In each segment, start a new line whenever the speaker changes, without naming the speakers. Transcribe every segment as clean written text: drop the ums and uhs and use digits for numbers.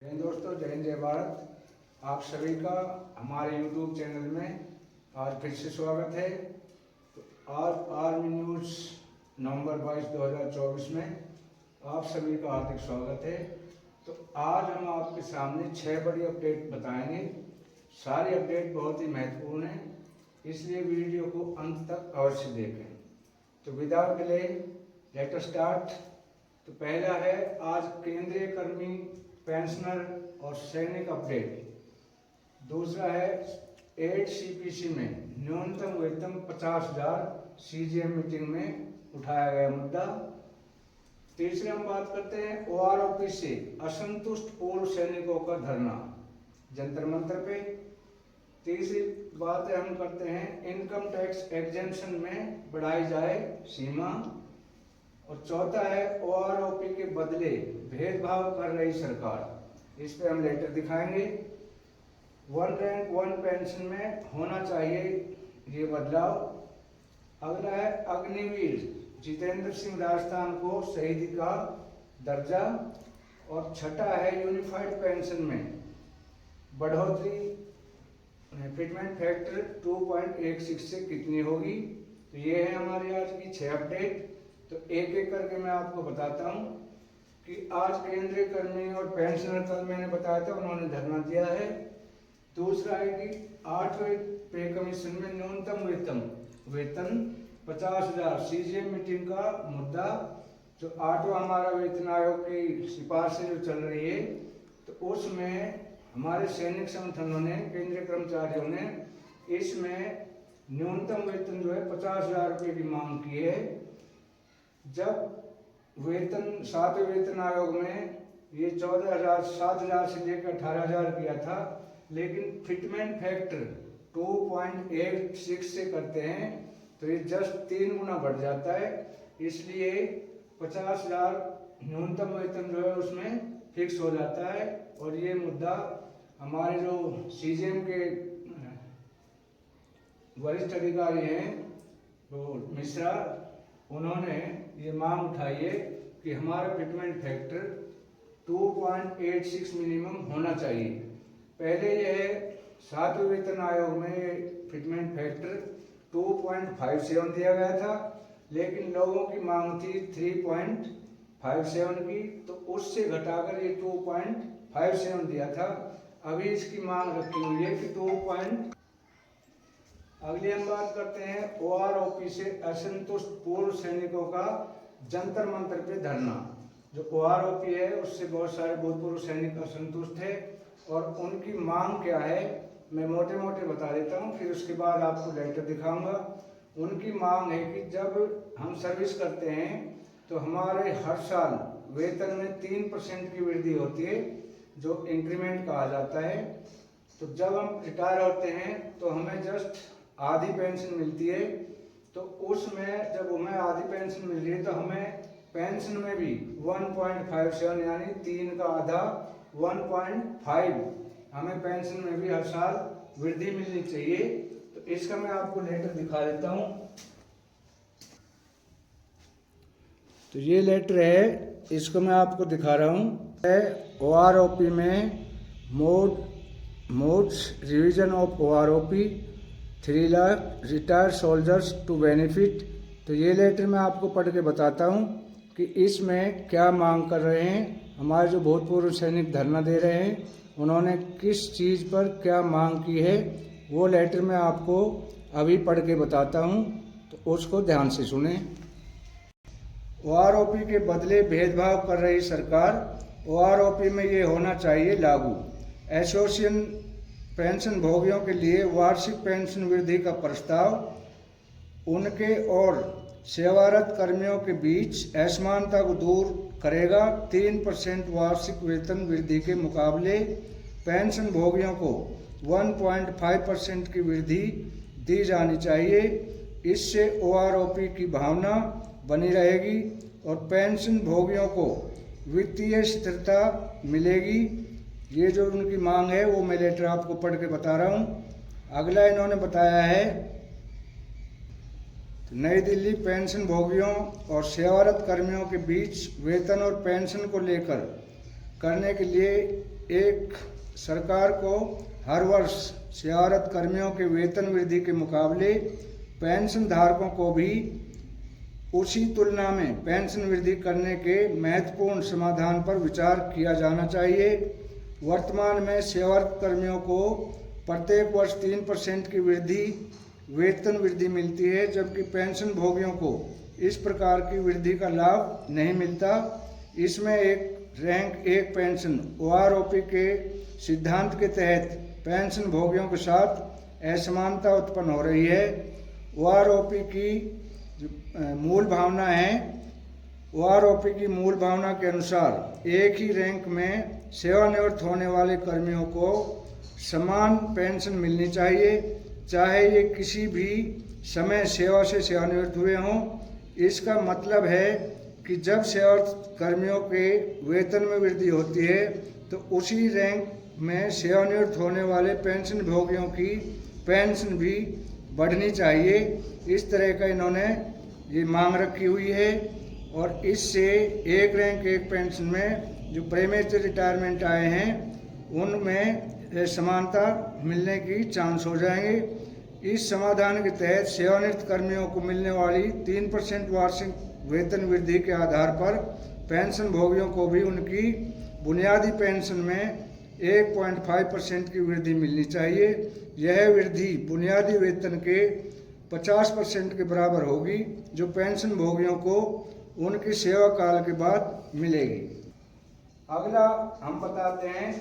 जय हिंद दोस्तों, जय हिंद, जय भारत। आप सभी का हमारे YouTube चैनल में आज फिर से स्वागत है। तो आज आर्मी न्यूज़ नवंबर 22, 2024 में आप सभी का हार्दिक स्वागत है। तो आज हम आपके सामने 6 बड़ी अपडेट बताएंगे। सारी अपडेट बहुत ही महत्वपूर्ण है, इसलिए वीडियो को अंत तक अवश्य देखें। तो without delay let us start. तो पहला है आज केंद्रीय कर्मी, पेंशनर और सैनिक अपडेट। दूसरा है 8 CPC में न्यूनतम वेतन 50,000 CGM मीटिंग में उठाया गया मुद्दा। तीसरे हम बात करते हैं OROP से असंतुष्ट पूर्व सैनिकों का धरना जंतर मंतर पे। तीसरी बात हम करते हैं इनकम टैक्स एग्जेम्पशन में बढ़ाई जाए सीमा। और चौथा है OROP के बदले भेदभाव कर रही सरकार, इस पे हम लेटर दिखाएंगे। 1 रैंक 1 पेंशन में होना चाहिए ये बदलाव। अगला है अग्निवीर जितेंद्र सिंह राजस्थान को शहीद का दर्जा। और छठा है यूनिफाइड पेंशन में बढ़ोतरी फिटमेंट फैक्टर 2.16 से कितनी होगी। तो ये है हमारी आज की 6 अपडेट। तो एक एक करके मैं आपको बताता हूँ कि आज केंद्रीय कर्मी और पेंशनर, कल मैंने बताया था, उन्होंने धरना दिया है। दूसरा है कि 8वें पे कमीशन में न्यूनतम वेतन 50,000 CGM मीटिंग का मुद्दा। जो 8वां हमारा वेतन आयोग की सिफारिश जो चल रही है, तो उसमें हमारे सैनिक संगठनों ने, केंद्रीय कर्मचारियों ने इसमें न्यूनतम वेतन जो है 50,000 रुपये की मांग की है। जब वेतन 7वें वेतन आयोग में ये 14,000, 7,000 से लेकर 18,000 किया था, लेकिन फिटमेंट फैक्टर 2.16 से करते हैं तो ये जस्ट 3 गुना बढ़ जाता है। इसलिए 50,000 न्यूनतम वेतन जो है उसमें फिक्स हो जाता है। और ये मुद्दा हमारे जो CGM के वरिष्ठ अधिकारी हैं, वो मिश्रा, उन्होंने ये मांग उठाई है कि हमारा फिटमेंट फैक्टर 2.86 मिनिमम होना चाहिए। पहले यह 7वें वेतन आयोग में फिटमेंट फैक्टर 2.57 दिया गया था, लेकिन लोगों की मांग थी 3.57 की, तो उससे घटाकर ये 2.57 दिया था। अभी इसकी मांग रखी हुई है कि 2. अगली हम बात करते हैं OROP से असंतुष्ट पूर्व सैनिकों का जंतर मंतर पे धरना। जो OROP है उससे बहुत सारे भूतपूर्व सैनिक असंतुष्ट है और उनकी मांग क्या है मैं मोटे मोटे बता देता हूँ, फिर उसके बाद आपको लेटर दिखाऊंगा। उनकी मांग है कि जब हम सर्विस करते हैं तो हमारे हर साल वेतन में 3% की वृद्धि होती है, जो इंक्रीमेंट कहा जाता है। तो जब हम रिटायर होते हैं तो हमें जस्ट आधी पेंशन मिलती है। तो उसमें जब हमें आधी पेंशन मिल रही है तो हमें पेंशन में भी 1.57 यानी 3 का आधा 1.5 हमें पेंशन में भी हर साल वृद्धि मिलनी चाहिए। तो इसका मैं आपको लेटर दिखा देता हूँ। तो ये लेटर है, इसको मैं आपको दिखा रहा हूँ। OROP में mods revision of OROP 3 lakh retired soldiers to benefit. तो ये लेटर मैं आपको पढ़ के बताता हूँ कि इसमें क्या मांग कर रहे हैं। हमारे जो भूतपूर्व सैनिक धरना दे रहे हैं, उन्होंने किस चीज़ पर क्या मांग की है, वो लेटर मैं आपको अभी पढ़ के बताता हूँ, तो उसको ध्यान से सुने। OROP के बदले भेदभाव कर रही सरकार, OROP में ये होना चाहिए लागू। एसोसिएशन पेंशन भोगियों के लिए वार्षिक पेंशन वृद्धि का प्रस्ताव उनके और सेवारत कर्मियों के बीच असमानता को दूर करेगा। 3% वार्षिक वेतन वृद्धि के मुकाबले पेंशन भोगियों को 1.5% की वृद्धि दी जानी चाहिए। इससे OROP की भावना बनी रहेगी और पेंशन भोगियों को वित्तीय स्थिरता मिलेगी। ये जो उनकी मांग है वो मैं लेटर आपको पढ़ के बता रहा हूँ। अगला इन्होंने बताया है नई दिल्ली पेंशन भोगियों और सेवारत कर्मियों के बीच वेतन और पेंशन को लेकर करने के लिए एक सरकार को हर वर्ष सेवारत कर्मियों के वेतन वृद्धि के मुकाबले पेंशन धारकों को भी उसी तुलना में पेंशन वृद्धि करने के महत्वपूर्ण समाधान पर विचार किया जाना चाहिए। वर्तमान में सेवारत कर्मियों को प्रत्येक वर्ष 3% की वेतन वृद्धि मिलती है, जबकि पेंशन भोगियों को इस प्रकार की वृद्धि का लाभ नहीं मिलता। इसमें एक रैंक एक पेंशन OROP के सिद्धांत के तहत पेंशन भोगियों के साथ असमानता उत्पन्न हो रही है। OROP की मूल भावना है, OROP की मूल भावना के अनुसार एक ही रैंक में सेवानिवृत्त होने वाले कर्मियों को समान पेंशन मिलनी चाहिए, चाहे ये किसी भी समय सेवा से सेवानिवृत्त हुए हों। इसका मतलब है कि जब सेवारत कर्मियों के वेतन में वृद्धि होती है तो उसी रैंक में सेवानिवृत्त होने वाले पेंशन भोगियों की पेंशन भी बढ़नी चाहिए। इस तरह का इन्होंने ये मांग रखी हुई है और इससे एक रैंक एक पेंशन में जो प्रीमेच्योर रिटायरमेंट आए हैं उनमें समानता मिलने की चांस हो जाएंगे। इस समाधान के तहत सेवानिवृत्त कर्मियों को मिलने वाली 3% वार्षिक वेतन वृद्धि के आधार पर पेंशन भोगियों को भी उनकी बुनियादी पेंशन में 1.5% की वृद्धि मिलनी चाहिए। यह वृद्धि बुनियादी वेतन के 50% के बराबर होगी, जो पेंशन भोगियों को उनकी सेवा काल के बाद मिलेगी। अगला हम बताते हैं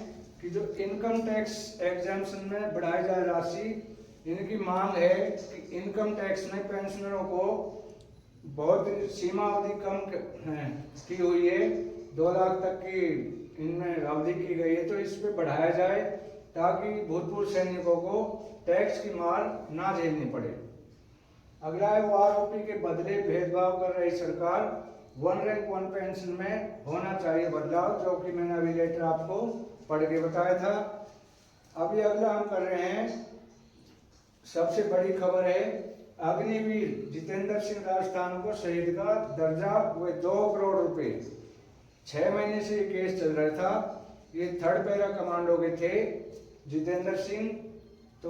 कि जो इनकम टैक्स एग्जम्पशन में बढ़ाई जाए राशि, इनकी मांग है कि इनकम टैक्स में पेंशनरों को बहुत सीमा अवधि कम की हुई है, 2 लाख तक की इनमें अवधि की गई है, तो इस पे बढ़ाया जाए ताकि भूतपूर्व सैनिकों को टैक्स की मार ना झेलनी पड़े। अगला है OROP के बदले भेदभाव कर रही सरकार, 1 रैंक 1 पेंशन में होना चाहिए बदलाव, जो कि मैंने अभी लेटर आपको पढ़ के बताया था। अभी अगला हम कर रहे हैं, सबसे बड़ी खबर है, अग्निवीर जितेंद्र सिंह राजस्थान को शहीद का दर्जा हुए 2 करोड़ रुपए। 6 महीने से ये केस चल रहा था। ये 3rd पैरा कमांडो के थे जितेंद्र सिंह, तो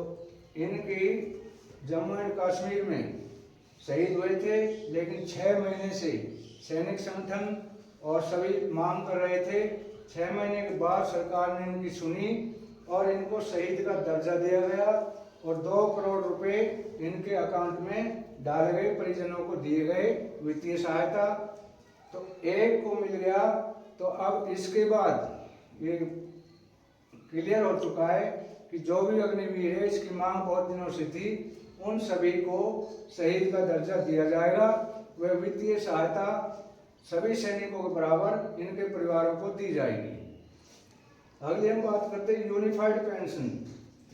इनकी जम्मू एंड कश्मीर में शहीद हुए थे, लेकिन 6 महीने से सैनिक संगठन और सभी मांग कर रहे थे। 6 महीने के बाद सरकार ने इनकी सुनी और इनको शहीद का दर्जा दिया गया और 2 करोड़ रुपए इनके अकाउंट में डाले गए, परिजनों को दिए गए वित्तीय सहायता। तो एक को मिल गया, तो अब इसके बाद ये क्लियर हो चुका है कि जो भी अग्निवीर है, इसकी मांग बहुत दिनों से थी, उन सभी को शहीद का दर्जा दिया जाएगा। वह वित्तीय सहायता सभी सैनिकों के बराबर इनके परिवारों को दी जाएगी। अगली हम बात करते हैं यूनिफाइड पेंशन।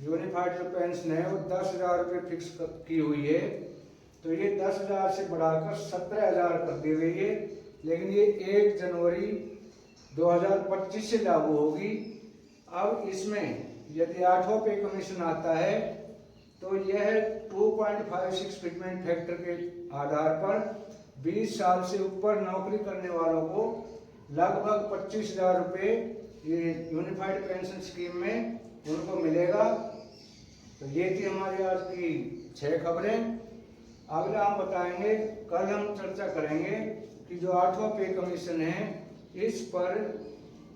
यूनिफाइड जो पेंशन है वो 10,000 रुपये फिक्स की हुई है, तो ये 10,000 से बढ़ाकर 17,000 कर दी गई है, लेकिन ये 1 जनवरी 2025 से लागू होगी। अब इसमें यदि 8वां पे कमीशन आता है तो यह 2.56 फिटमेंट फैक्टर के आधार पर 20 साल से ऊपर नौकरी करने वालों को लगभग 25,000 रुपये ये यूनिफाइड पेंशन स्कीम में उनको मिलेगा। तो ये थी हमारी आज की 6 खबरें। अगला हम बताएंगे, कल हम चर्चा करेंगे कि जो 8वां पे कमीशन है, इस पर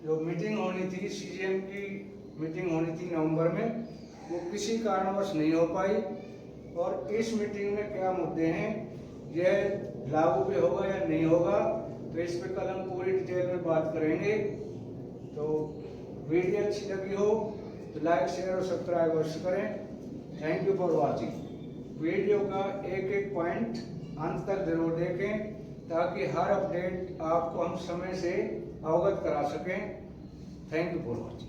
जो मीटिंग होनी थी, CGM की मीटिंग होनी थी नवंबर में, वो किसी कारणवश नहीं हो पाई। और इस मीटिंग में क्या मुद्दे हैं, यह लागू भी होगा या नहीं होगा, तो इस पर कल हम पूरी डिटेल में बात करेंगे। तो वीडियो अच्छी लगी हो तो लाइक शेयर और सब्सक्राइब अवश्य करें। Thank you for watching. Video का एक एक पॉइंट अंत तक जरूर देखें ताकि हर अपडेट आपको हम समय से अवगत करा सकें। Thank you for watching.